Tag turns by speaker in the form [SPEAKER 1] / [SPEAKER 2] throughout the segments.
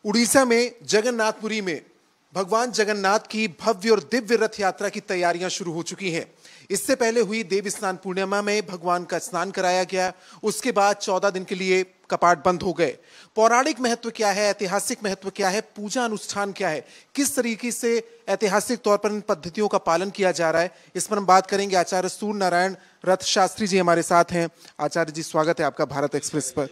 [SPEAKER 1] उड़ीसा में जगन्नाथपुरी में भगवान जगन्नाथ की भव्य और दिव्य रथ यात्रा की तैयारियां शुरू हो चुकी हैं। इससे पहले हुई देव स्नान पूर्णिमा में भगवान का स्नान कराया गया। उसके बाद 14 दिन के लिए कपाट बंद हो गए। पौराणिक महत्व क्या है, ऐतिहासिक महत्व क्या है, पूजा अनुष्ठान क्या है, किस तरीके से ऐतिहासिक तौर पर इन पद्धतियों का पालन किया जा रहा है, इस पर हम बात करेंगे। आचार्य सूर्य नारायण रथ शास्त्री जी हमारे साथ हैं। आचार्य जी, स्वागत है आपका भारत एक्सप्रेस पर।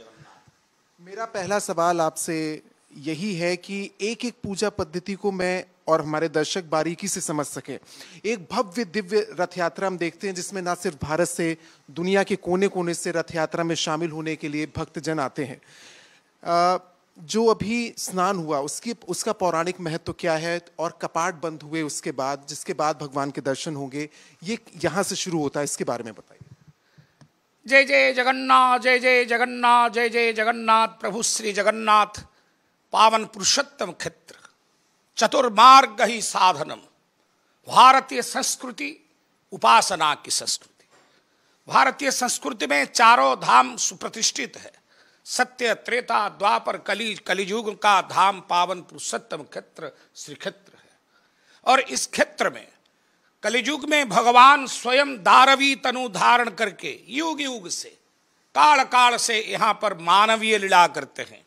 [SPEAKER 1] मेरा पहला सवाल आपसे यही है कि एक एक पूजा पद्धति को मैं और हमारे दर्शक बारीकी से समझ सके। एक भव्य दिव्य रथ यात्रा हम देखते हैं जिसमें ना सिर्फ भारत से, दुनिया के कोने कोने से रथ यात्रा में शामिल होने के लिए भक्तजन आते हैं। जो अभी स्नान हुआ उसका पौराणिक महत्व क्या है, और कपाट बंद हुए उसके बाद, जिसके बाद भगवान के दर्शन होंगे, ये यहाँ से शुरू होता है, इसके बारे में बताइए।
[SPEAKER 2] जय जय जगन्नाथ, जय जय जगन्नाथ, जय जय जगन्नाथ। प्रभु श्री जगन्नाथ पावन पुरुषोत्तम क्षेत्र चतुर्मार्ग ही साधनम। भारतीय संस्कृति उपासना की संस्कृति। भारतीय संस्कृति में चारों धाम सुप्रतिष्ठित है। सत्य, त्रेता, द्वापर, कलियुग का धाम पावन पुरुषोत्तम क्षेत्र श्री क्षेत्र है। और इस क्षेत्र में कलियुग में भगवान स्वयं दारवी तनु धारण करके युग युग से, काल काल से यहाँ पर मानवीय लीला करते हैं।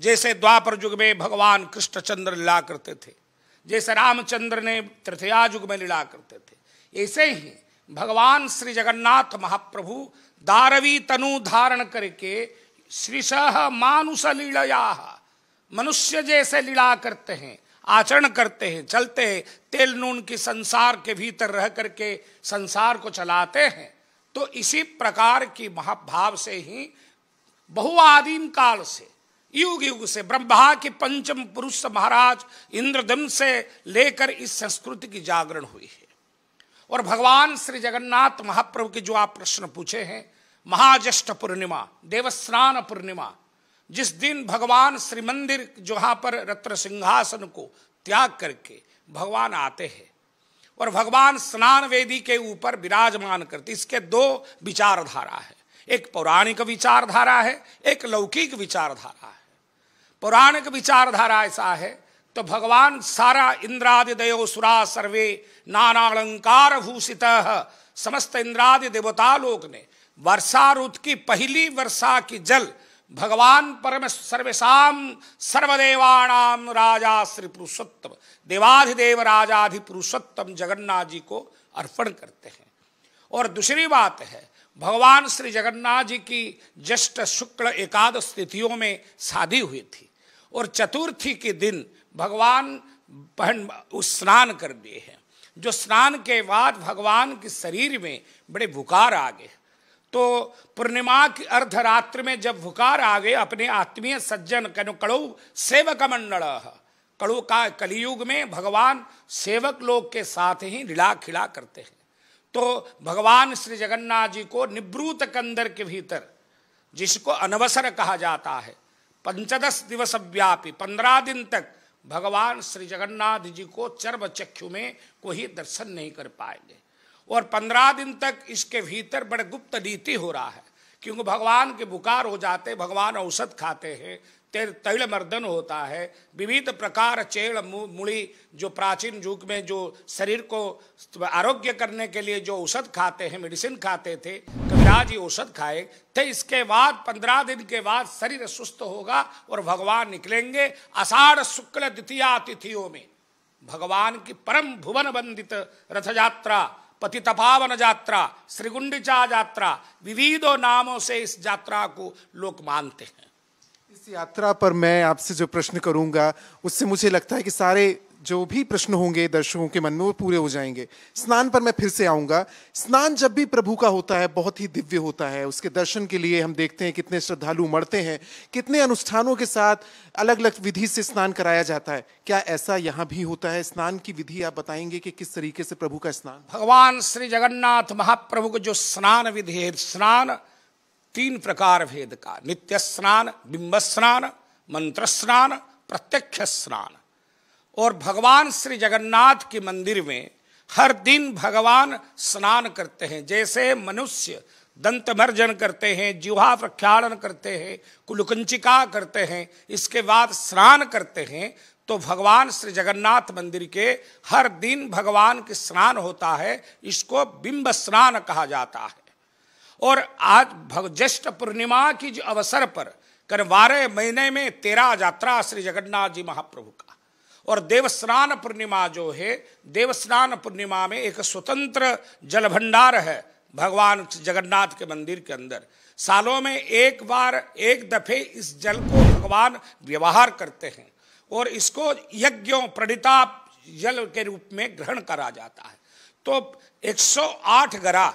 [SPEAKER 2] जैसे द्वापर युग में भगवान कृष्णचंद्र लीला करते थे, जैसे रामचंद्र ने तृतीया युग में लीला करते थे, ऐसे ही भगवान श्री जगन्नाथ महाप्रभु दारवी तनु धारण करके श्रीशः मानुष लीलया, मनुष्य जैसे लीला करते हैं, आचरण करते हैं, चलते हैं, तेल नून की संसार के भीतर रह करके संसार को चलाते हैं। तो इसी प्रकार की महाभाव से ही बहुआदिम काल से, युग युग से, ब्रह्मा के पंचम पुरुष महाराज इंद्रदम्न से लेकर इस संस्कृति की जागरण हुई है। और भगवान श्री जगन्नाथ महाप्रभु के जो आप प्रश्न पूछे हैं, महाज्येष्ठ पूर्णिमा, देवस्नान पूर्णिमा, जिस दिन भगवान श्री मंदिर जहाँ पर रत्न सिंहासन को त्याग करके भगवान आते हैं और भगवान स्नान वेदी के ऊपर विराजमान करते, इसके दो विचारधारा है। एक पौराणिक विचारधारा है, एक लौकिक विचारधारा है। पौराणिक विचारधारा ऐसा है तो भगवान सारा इंद्रादि देव सुरा सर्वे नाना अलंकार भूषित, समस्त इंद्रादि देवता लोग ने वर्षा ऋतु की पहली वर्षा की जल भगवान परम सर्वेशाम सर्वदेवाणाम राजा श्री पुरुषोत्तम, देवाधिदेव राजाधि पुरुषोत्तम जगन्नाथ जी को अर्पण करते हैं। और दूसरी बात है, भगवान श्री जगन्नाथ जी की ज्येष्ठ शुक्ल एकादश तिथियों में शादी हुई थी और चतुर्थी के दिन भगवान स्नान कर दिए हैं। जो स्नान के बाद भगवान के शरीर में बड़े बुखार आ गए, तो पूर्णिमा की अर्धरात्रि में जब बुखार आ गए, अपने आत्मीय सज्जन कड़ु सेवक मंडल, कड़ु का कलियुग में भगवान सेवक लोग के साथ ही लीला खिला करते हैं। तो भगवान श्री जगन्नाथ जी को निवृत कंदर के भीतर, जिसको अनवसर कहा जाता है, 15 दिवस व्यापी 15 दिन तक भगवान श्री जगन्नाथ जी को चर्म चक्षु में कोई दर्शन नहीं कर पाएंगे। और 15 दिन तक इसके भीतर बड़े गुप्त नीति हो रहा है, क्योंकि भगवान के बुखार हो जाते, भगवान औषध खाते हैं, तैल मर्दन होता है, विविध प्रकार चेड़ मूली जो प्राचीन युग में जो शरीर को आरोग्य करने के लिए जो औषध खाते हैं, मेडिसिन खाते थे, कविराज जी औषध खाए थे। इसके बाद 15 दिन के बाद शरीर सुस्त होगा और भगवान निकलेंगे। आषाढ़ शुक्ल द्वितीया तिथियों में भगवान की परम भुवन वंदित रथ यात्रा, पतित पावन यात्रा, श्रीगुंडिचा यात्रा, विविधों नामों से इस यात्रा को लोग मानते हैं।
[SPEAKER 1] इस यात्रा पर मैं आपसे जो प्रश्न करूंगा उससे मुझे लगता है कि सारे जो भी प्रश्न होंगे दर्शकों के मन में वो पूरे हो जाएंगे। स्नान पर मैं फिर से आऊंगा। स्नान जब भी प्रभु का होता है बहुत ही दिव्य होता है। उसके दर्शन के लिए हम देखते हैं कितने श्रद्धालु उमड़ते हैं, कितने अनुष्ठानों के साथ अलग अलग विधि से स्नान कराया जाता है। क्या ऐसा यहाँ भी होता है? स्नान की विधि आप बताएंगे कि किस तरीके से प्रभु का स्नान?
[SPEAKER 2] भगवान श्री जगन्नाथ महाप्रभु को जो स्नान विधि है, स्नान 3 प्रकार भेद का, नित्य स्नान, बिंब स्नान, मंत्र स्नान, प्रत्यक्ष स्नान। और भगवान श्री जगन्नाथ के मंदिर में हर दिन भगवान स्नान करते हैं। जैसे मनुष्य दंत मर्जन करते हैं, जिह्वा प्रक्षालन करते हैं, कुलकुंचिका करते हैं, इसके बाद स्नान करते हैं, तो भगवान श्री जगन्नाथ मंदिर के हर दिन भगवान के स्नान होता है। इसको बिंब स्नान कहा जाता है। और आज ज्येष्ठ पूर्णिमा की जो अवसर पर कर 12 महीने में 13 यात्रा श्री जगन्नाथ जी महाप्रभु का, और देवस्नान पूर्णिमा जो है, देवस्नान पूर्णिमा में एक स्वतंत्र जल भंडार है भगवान जगन्नाथ के मंदिर के अंदर। सालों में एक बार एक दफे इस जल को भगवान व्यवहार करते हैं और इसको यज्ञों प्रणीता जल के रूप में ग्रहण करा जाता है। तो 108 गरा,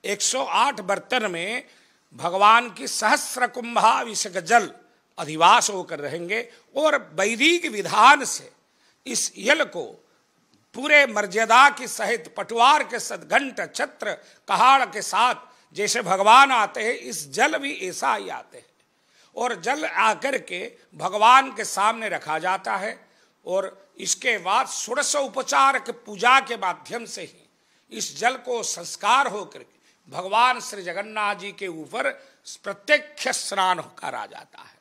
[SPEAKER 2] 108 बर्तन में भगवान की सहस्र कुंभाभिषेक जल अधिवास होकर रहेंगे और वैदिक विधान से इस जल को पूरे मर्यादा की सहित पटवार के साथ, घंट छत्र कहाड़ के साथ जैसे भगवान आते हैं, इस जल भी ऐसा ही आते हैं। और जल आकर के भगवान के सामने रखा जाता है और इसके बाद षोडश उपचार के पूजा के माध्यम से ही इस जल को संस्कार होकर के भगवान श्री जगन्नाथ जी के ऊपर प्रत्यक्ष स्नान करा जाता है।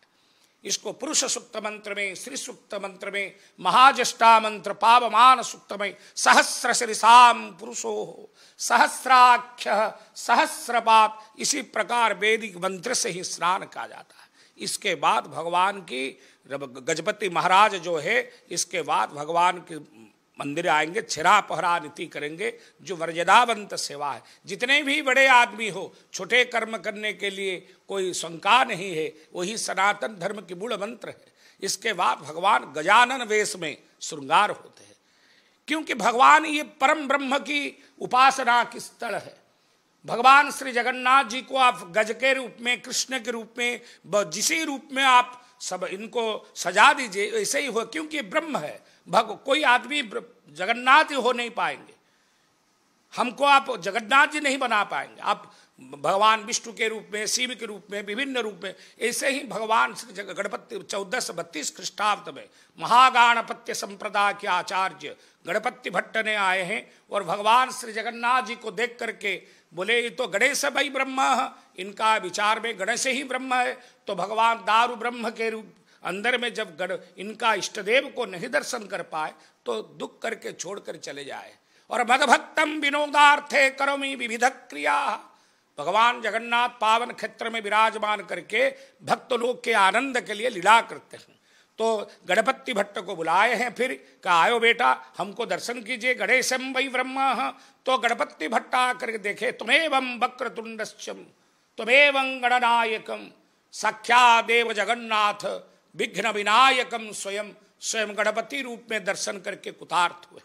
[SPEAKER 2] इसको पुरुष सूक्त मंत्र में, श्री सूक्त मंत्र में, महाजष्टा मंत्र पावमान सूक्त में सहस्र शीर्षाम पुरुषो सहस्राख्य सहस्रपात, इसी प्रकार वैदिक मंत्र से ही स्नान कहा जाता है। इसके बाद भगवान की गजपति महाराज जो है, इसके बाद भगवान के मंदिर आएंगे, छिरा पहरा नीति करेंगे, जो मर्यादावंत सेवा है। जितने भी बड़े आदमी हो, छोटे कर्म करने के लिए कोई शंका नहीं है, वही सनातन धर्म की मूल मंत्र है। इसके बाद भगवान गजानन वेश में श्रृंगार होते हैं, क्योंकि भगवान ये परम ब्रह्म की उपासना की स्थल है। भगवान श्री जगन्नाथ जी को आप गज के रूप में, कृष्ण के रूप में, जिसी रूप में आप सब इनको सजा दीजिए, ऐसे ही हो, क्योंकि ब्रह्म है। कोई आदमी जगन्नाथ जी हो नहीं पाएंगे, हमको आप जगन्नाथ जी नहीं बना पाएंगे। आप भगवान विष्णु के रूप में, शिव के रूप में, विभिन्न रूप में, ऐसे ही भगवान श्री गणपति 1432 ख्रीष्टाब्द में महागणपत्य संप्रदाय के आचार्य गणपति भट्ट ने आए हैं और भगवान श्री जगन्नाथ जी को देख करके बोले, ये तो गणेश भाई ब्रह्म है, इनका विचार में गणेश ही ब्रह्म है। तो भगवान दारू ब्रह्म के रूप अंदर में जब इनका इष्टदेव को नहीं दर्शन कर पाए तो दुख करके छोड़कर चले जाए। और मदभक्तम विनोदार्थे करोमि विविध क्रिया, भगवान जगन्नाथ पावन क्षेत्र में विराजमान करके भक्त लोग के आनंद के लिए लीला करते हैं। तो गणपति भट्ट को बुलाए हैं, फिर कहा आयो बेटा हमको दर्शन कीजिए, गणेशम वै ब्रह्म। तो गणपति भट्ट आकर देखे, तुम्हेवं वक्रतुंडश्चम त्वमेवं गणनायकम साक्षादेव जगन्नाथ विघ्न विनायकम, स्वयं गणपति रूप में दर्शन करके कृतार्थ हुए।